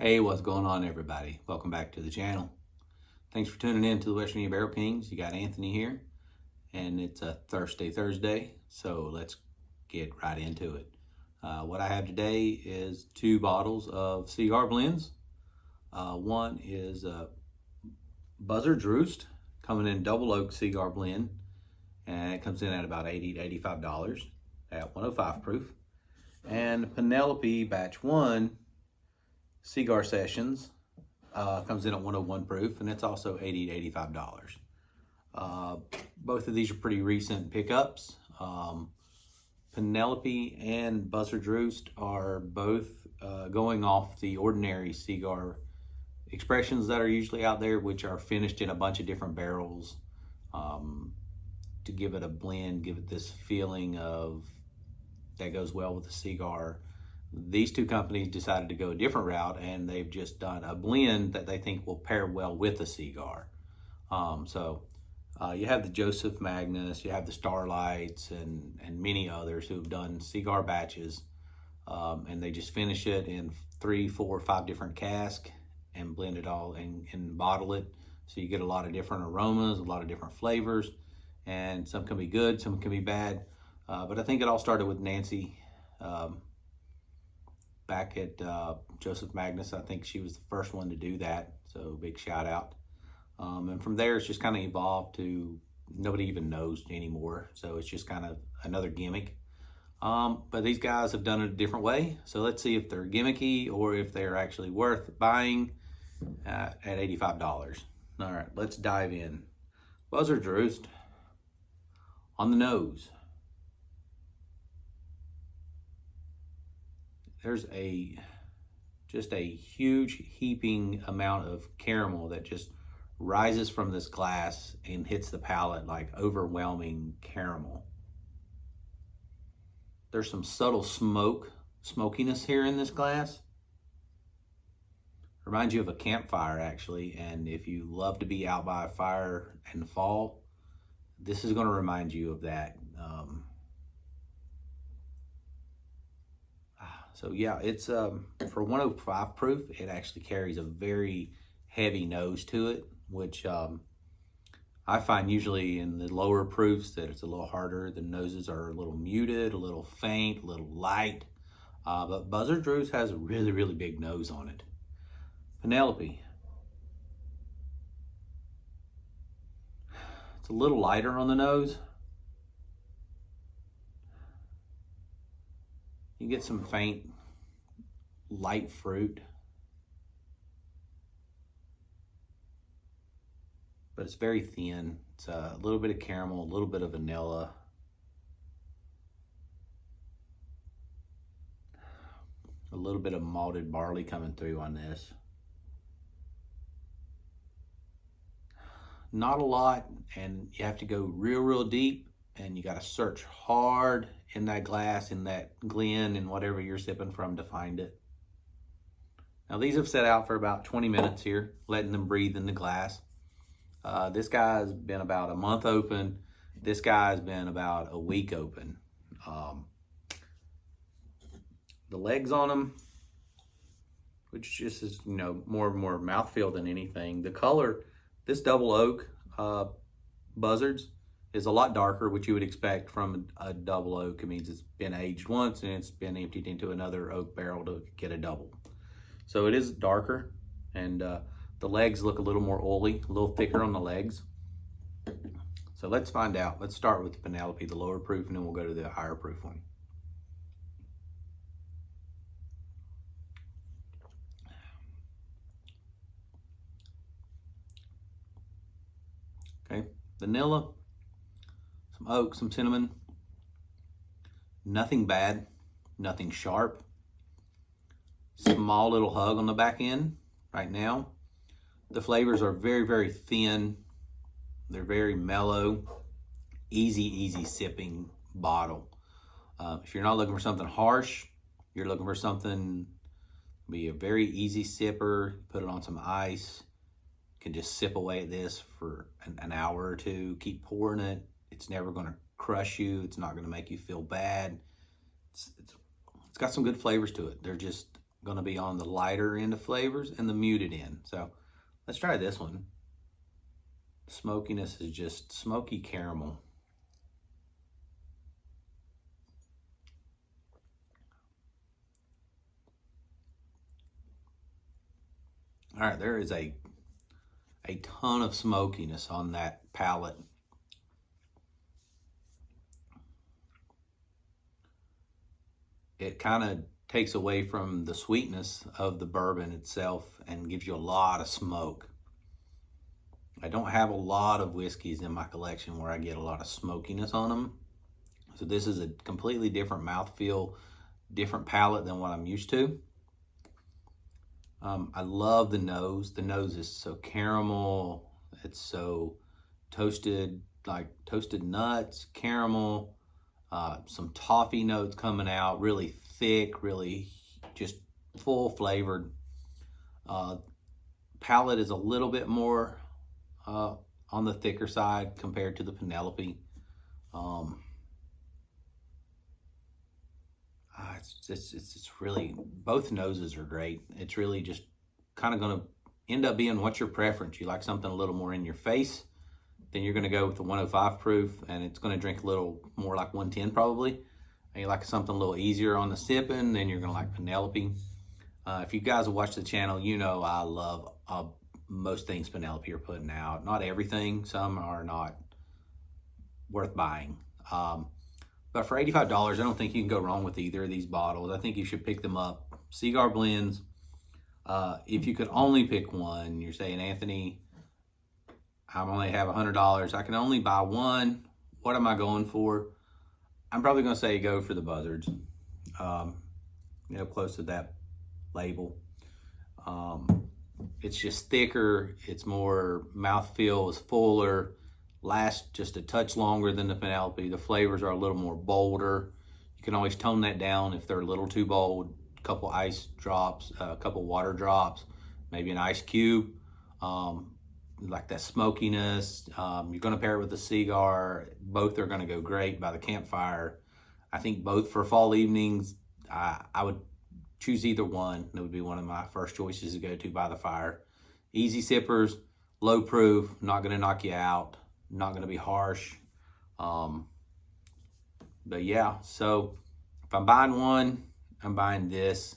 Hey, what's going on, everybody? Welcome back to the channel. Thanks for tuning in to the West Virginia Barrel Kings. You got Anthony here, and it's a Thirsty Thursday, so let's get right into it. What I have today is 2 bottles of cigar blends. One is Buzzards Roost, coming in double oak cigar blend, and it comes in at about $80 to $85 at 105 proof. And Penelope Batch 1 Cigar Sessions comes in at 101 proof, and it's also $80 to $85. Both of these are pretty recent pickups. Penelope and Buzzards Roost are both going off the ordinary cigar expressions that are usually out there, which are finished in a bunch of different barrels to give it a blend, give it this feeling of that goes well with the cigar. These 2 companies decided to go a different route, and they've just done a blend that they think will pair well with a cigar. You have the Joseph Magnus, you have the Starlights, and many others who have done cigar batches, and they just finish it in 3, 4, 5 different casks and blend it all and bottle it. So you get a lot of different aromas, a lot of different flavors, and some can be good, some can be bad. But I think it all started with Nancy back at Joseph Magnus. I think she was the first one to do that, so big shout out. And from there, it's just kind of evolved to nobody even knows anymore, so it's just kind of another gimmick. But these guys have done it a different way, so let's see if they're gimmicky or if they're actually worth buying at $85. All right, let's dive in. Buzzards Roost. On the nose, there's just a huge heaping amount of caramel that just rises from this glass and hits the palate like overwhelming caramel. There's some subtle smokiness here in this glass. Reminds you of a campfire, actually, and if you love to be out by a fire in the fall, this is going to remind you of that. So yeah, it's for 105 proof, it actually carries a very heavy nose to it, which I find usually in the lower proofs that it's a little harder. The noses are a little muted, a little faint, a little light. But Buzzards Roost has a really, really big nose on it. Penelope. It's a little lighter on the nose. You get some faint, light fruit, but it's very thin. It's a little bit of caramel, a little bit of vanilla. A little bit of malted barley coming through on this. Not a lot, and you have to go real, real deep, and you got to search hard in that glass, in that glen, and whatever you're sipping from to find it. Now these have set out for about 20 minutes here, letting them breathe in the glass. This guy's been about a month open. This guy's been about a week open. The legs on them, which just is, more and more mouthfeel than anything. The color, this double oak Buzzards is a lot darker, which you would expect from a double oak. It means it's been aged once and it's been emptied into another oak barrel to get a double. So it is darker, and the legs look a little more oily, a little thicker on the legs. So let's find out. Let's start with the Penelope, the lower proof, and then we'll go to the higher proof one. Okay, vanilla, some oak, some cinnamon. Nothing bad, nothing sharp. Small little hug on the back end right now. The flavors are very, very thin. They're very mellow, easy sipping bottle. If you're not looking for something harsh, you're looking for something, be a very easy sipper, put it on some ice, you can just sip away at this for an hour or two, keep pouring it. It's never gonna crush you. It's not gonna make you feel bad. It's got some good flavors to it. They're just going to be on the lighter end of flavors and the muted end. So let's try this one. Smokiness is just smoky caramel. All right, there is a ton of smokiness on that palate. It kind of takes away from the sweetness of the bourbon itself and gives you a lot of smoke. I don't have a lot of whiskeys in my collection where I get a lot of smokiness on them. So this is a completely different mouthfeel, different palate than what I'm used to. I love the nose. The nose is so caramel. It's so toasted, like toasted nuts, caramel, some toffee notes coming out, really thick, really just full flavored. Palate is a little bit more on the thicker side compared to the Penelope. It's really, both noses are great. It's really just kind of going to end up being what's your preference. You like something a little more in your face, then you're going to go with the 105 proof, and it's going to drink a little more like 110 probably. And you like something a little easier on the sipping, then you're going to like Penelope. If you guys have watched the channel, you know I love most things Penelope are putting out. Not everything. Some are not worth buying. But for $85, I don't think you can go wrong with either of these bottles. I think you should pick them up. Cigar blends. If you could only pick one, you're saying, Anthony, I only have $100. I can only buy one. What am I going for? I'm probably going to say go for the Buzzards. You know, close to that label. It's just thicker. It's more mouthfeel is fuller. Lasts just a touch longer than the Penelope. The flavors are a little more bolder. You can always tone that down if they're a little too bold. A couple ice drops, a couple water drops, maybe an ice cube. Like that smokiness. You're going to pair it with a cigar. Both are going to go great by the campfire. I think both for fall evenings. I would choose either one. That would be one of my first choices to go to by the fire. Easy sippers, low proof, not going to knock you out. Not going to be harsh. But yeah, so if I'm buying one, I'm buying this.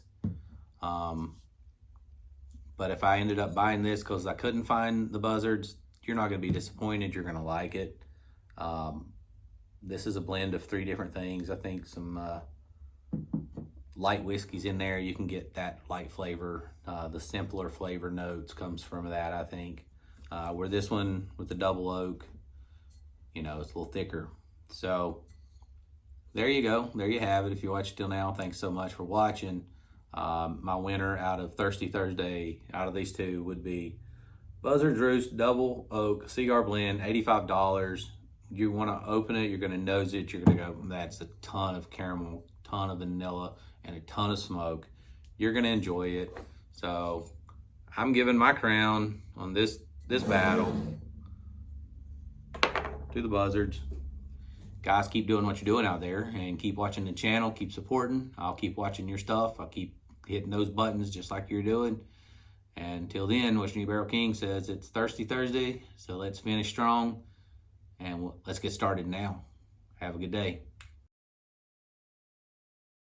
But if I ended up buying this because I couldn't find the Buzzards, you're not going to be disappointed. You're going to like it. This is a blend of 3 different things. I think some light whiskeys in there. You can get that light flavor. The simpler flavor notes comes from that, I think. Where this one with the double oak, you know, it's a little thicker. So there you go. There you have it. If you watched till now, thanks so much for watching. My winner out of Thirsty Thursday, out of these two, would be Buzzards Roost Double Oak Cigar Blend, $85. You want to open it, you're going to nose it, you're going to go, that's a ton of caramel, ton of vanilla, and a ton of smoke. You're going to enjoy it. So I'm giving my crown on this battle to the Buzzards. Guys, keep doing what you're doing out there and keep watching the channel, keep supporting. I'll keep watching your stuff. I'll keep hitting those buttons just like you're doing. And until then, Western New Barrel King says it's Thirsty Thursday, so let's finish strong and let's get started now. Have a good day.